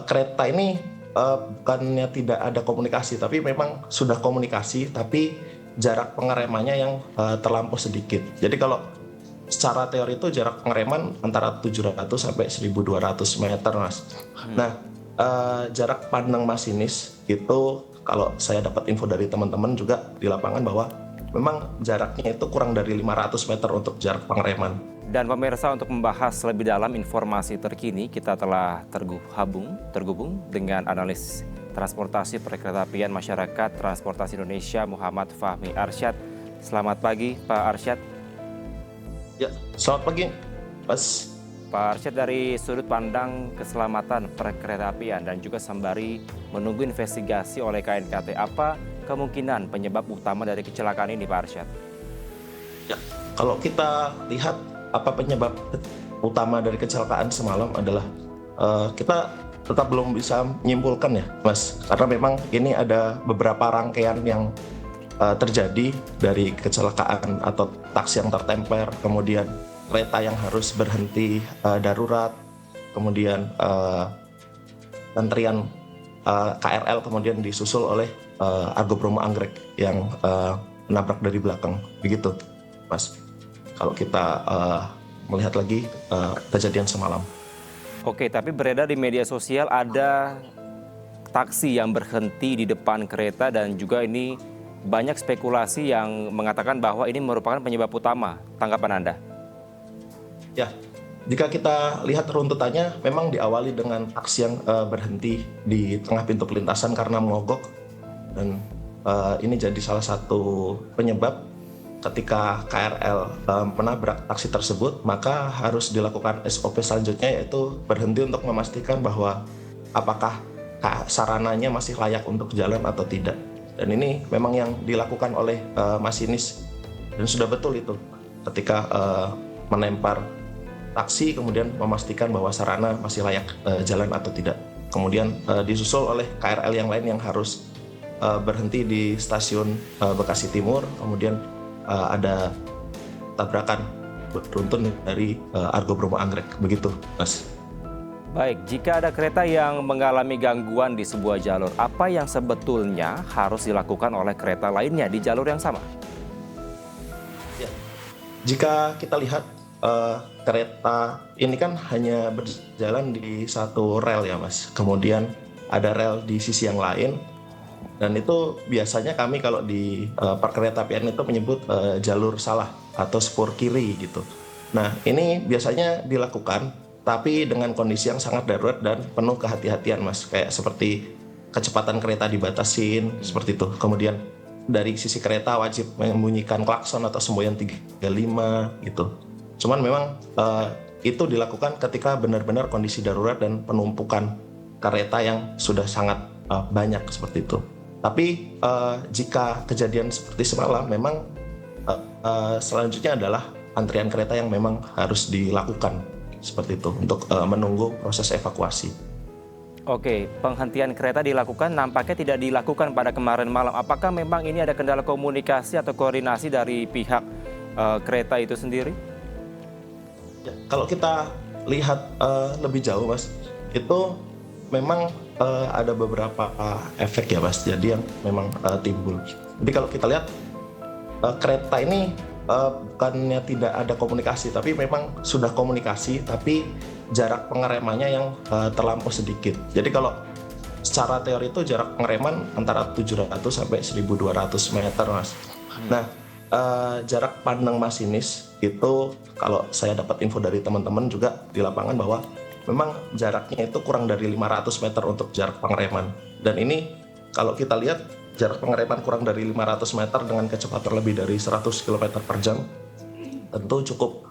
kereta ini bukannya tidak ada komunikasi, tapi memang sudah komunikasi, tapi jarak pengeremannya yang terlampau sedikit. Jadi kalau secara teori itu jarak pengereman antara 700 sampai 1200 meter, Mas. Nah, jarak pandang masinis itu kalau saya dapat info dari teman-teman juga di lapangan bahwa memang jaraknya itu kurang dari 500 meter untuk jarak pengereman. Dan pemirsa, untuk membahas lebih dalam informasi terkini, kita telah terhubung dengan analis transportasi perkeretaapian masyarakat Transportasi Indonesia Muhammad Fahmi Arsyad. Selamat pagi, Pak Arsyad. Ya, selamat pagi, Mas. Pak Arsyad, dari sudut pandang keselamatan perkeretaapian dan juga sembari menunggu investigasi oleh KNKT, apa kemungkinan penyebab utama dari kecelakaan ini, Pak Arsyad? Ya, kalau kita lihat apa penyebab utama dari kecelakaan semalam adalah kita tetap belum bisa menyimpulkan ya, Mas, karena memang ini ada beberapa rangkaian yang terjadi dari kecelakaan atau taksi yang tertemper, kemudian kereta yang harus berhenti darurat, kemudian antrian KRL kemudian disusul oleh Argo Bromo Anggrek yang menabrak dari belakang, begitu, Mas. Kalau kita melihat lagi kejadian semalam. Oke, tapi beredar di media sosial ada taksi yang berhenti di depan kereta dan juga ini banyak spekulasi yang mengatakan bahwa ini merupakan penyebab utama. Tanggapan Anda? Ya, jika kita lihat runtutannya memang diawali dengan taksi yang berhenti di tengah pintu perlintasan karena mogok, dan ini jadi salah satu penyebab ketika KRL menabrak taksi tersebut, maka harus dilakukan SOP selanjutnya, yaitu berhenti untuk memastikan bahwa apakah sarananya masih layak untuk jalan atau tidak. Dan ini memang yang dilakukan oleh masinis, dan sudah betul itu ketika menempar taksi kemudian memastikan bahwa sarana masih layak jalan atau tidak. Kemudian disusul oleh KRL yang lain yang harus berhenti di stasiun Bekasi Timur, kemudian ada tabrakan beruntun dari Argo Bromo Anggrek, begitu, Mas. Baik, jika ada kereta yang mengalami gangguan di sebuah jalur, apa yang sebetulnya harus dilakukan oleh kereta lainnya di jalur yang sama? Ya. Jika kita lihat kereta ini kan hanya berjalan di satu rel ya, Mas. Kemudian ada rel di sisi yang lain. Dan itu biasanya kami kalau di perkeretaapian itu menyebut jalur salah atau spur kiri gitu. Nah, ini biasanya dilakukan tapi dengan kondisi yang sangat darurat dan penuh kehati-hatian, Mas. Kayak seperti kecepatan kereta dibatasin, seperti itu. Kemudian dari sisi kereta wajib membunyikan klakson atau semboyan 35 gitu. Cuman memang itu dilakukan ketika benar-benar kondisi darurat dan penumpukan kereta yang sudah sangat banyak seperti itu. Tapi jika kejadian seperti semalam, memang selanjutnya adalah antrian kereta yang memang harus dilakukan seperti itu untuk menunggu proses evakuasi. Oke, penghentian kereta dilakukan, nampaknya tidak dilakukan pada kemarin malam. Apakah memang ini ada kendala komunikasi atau koordinasi dari pihak kereta itu sendiri? Ya, kalau kita lihat lebih jauh, Mas, itu memang ada beberapa efek ya, Mas, jadi yang memang timbul. Jadi kalau kita lihat kereta ini bukannya tidak ada komunikasi, tapi memang sudah komunikasi, tapi jarak pengeremannya yang terlampau sedikit. Jadi kalau secara teori itu jarak pengereman antara 700 sampai 1200 meter, Mas. Nah, jarak pandang masinis itu kalau saya dapat info dari teman-teman juga di lapangan bahwa memang jaraknya itu kurang dari 500 meter untuk jarak pengereman. Dan ini kalau kita lihat jarak pengereman kurang dari 500 meter dengan kecepatan lebih dari 100 km per jam tentu cukup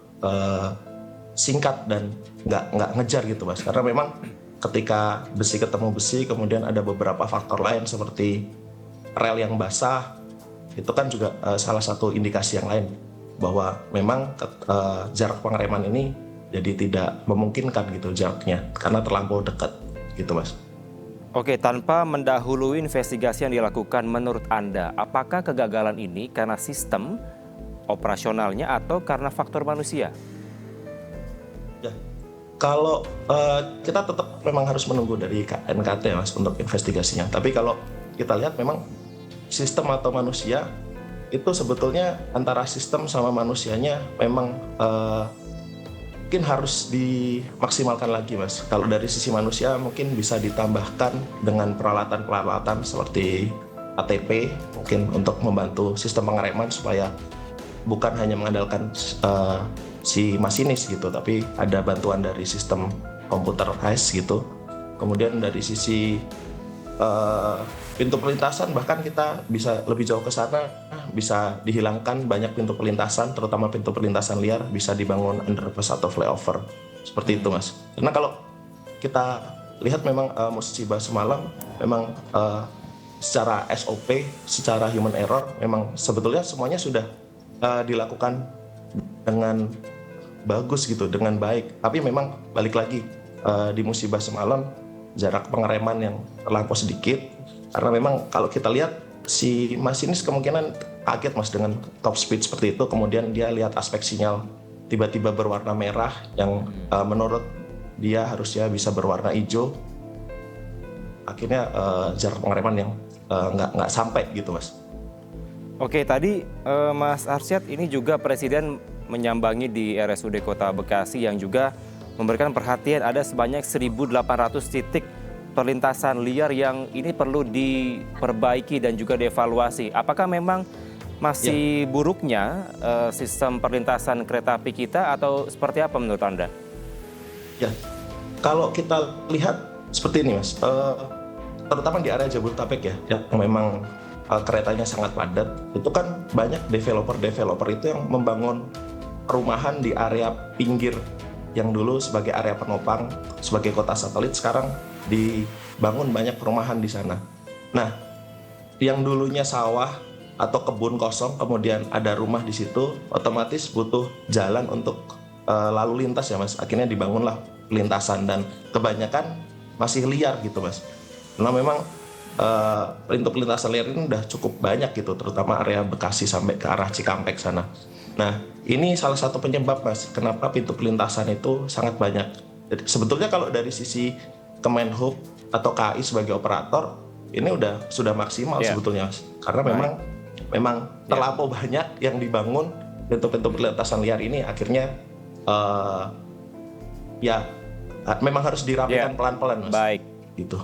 singkat dan nggak ngejar gitu, Mas. Karena memang ketika besi ketemu besi, kemudian ada beberapa faktor lain seperti rel yang basah, itu kan juga salah satu indikasi yang lain bahwa memang jarak pengereman ini jadi tidak memungkinkan gitu jaraknya karena terlampau dekat gitu, Mas. Oke, tanpa mendahului investigasi yang dilakukan, menurut Anda, apakah kegagalan ini karena sistem operasionalnya atau karena faktor manusia? Ya, Kalau kita tetap memang harus menunggu dari KNKT Mas untuk investigasinya. Tapi kalau kita lihat memang sistem atau manusia itu sebetulnya antara sistem sama manusianya memang mungkin harus dimaksimalkan lagi Mas. Kalau dari sisi manusia mungkin bisa ditambahkan dengan peralatan-peralatan seperti ATP mungkin untuk membantu sistem pengereman supaya bukan hanya mengandalkan si masinis gitu, tapi ada bantuan dari sistem computerized gitu. Kemudian dari sisi pintu perlintasan bahkan kita bisa lebih jauh ke sana, bisa dihilangkan banyak pintu perlintasan, terutama pintu perlintasan liar, bisa dibangun underpass atau flyover seperti itu Mas. Karena kalau kita lihat memang musibah semalam memang secara SOP, secara human error memang sebetulnya semuanya sudah dilakukan dengan bagus gitu, dengan baik. Tapi memang balik lagi di musibah semalam jarak pengereman yang terlampau sedikit, karena memang kalau kita lihat si masinis kemungkinan kaget Mas dengan top speed seperti itu, kemudian dia lihat aspek sinyal tiba-tiba berwarna merah yang menurut dia harusnya bisa berwarna hijau, akhirnya jarak pengereman yang nggak sampai gitu Mas. Oke, tadi Mas Arsyad, ini juga Presiden menyambangi di RSUD Kota Bekasi yang juga memberikan perhatian ada sebanyak 1.800 titik perlintasan liar yang ini perlu diperbaiki dan juga dievaluasi. Apakah memang masih buruknya sistem perlintasan kereta api kita atau seperti apa menurut Anda? Ya, kalau kita lihat seperti ini Mas, terutama di area Jabodetabek ya, yang memang keretanya sangat padat, itu kan banyak developer itu yang membangun perumahan di area pinggir yang dulu sebagai area penopang, sebagai kota satelit, sekarang dibangun banyak perumahan di sana. Nah, yang dulunya sawah atau kebun kosong, kemudian ada rumah di situ, otomatis butuh jalan untuk lalu lintas ya Mas. Akhirnya dibangunlah lintasan dan kebanyakan masih liar gitu Mas. Karena memang pintu perlintasan liar ini udah cukup banyak gitu, terutama area Bekasi sampai ke arah Cikampek sana. Nah, ini salah satu penyebab Mas, kenapa pintu perlintasan itu sangat banyak. Jadi, sebetulnya kalau dari sisi Kemenhub atau KAI sebagai operator, ini sudah maksimal sebetulnya Mas. Karena memang terlampau banyak yang dibangun pintu-pintu perlintasan liar ini, akhirnya memang harus dirapikan pelan-pelan Mas. Baik. Gitu.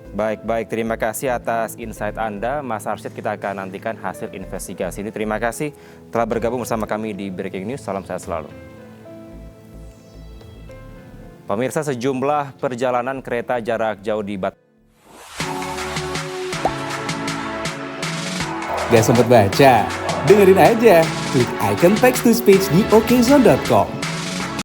Baik. Terima kasih atas insight Anda, Mas Arsyad. Kita akan nantikan hasil investigasi ini. Terima kasih telah bergabung bersama kami di Breaking News. Salam sehat selalu. Pemirsa, sejumlah perjalanan kereta jarak jauh di Gak sempet baca? Dengerin aja. Klik icon text to speech di okezone.com.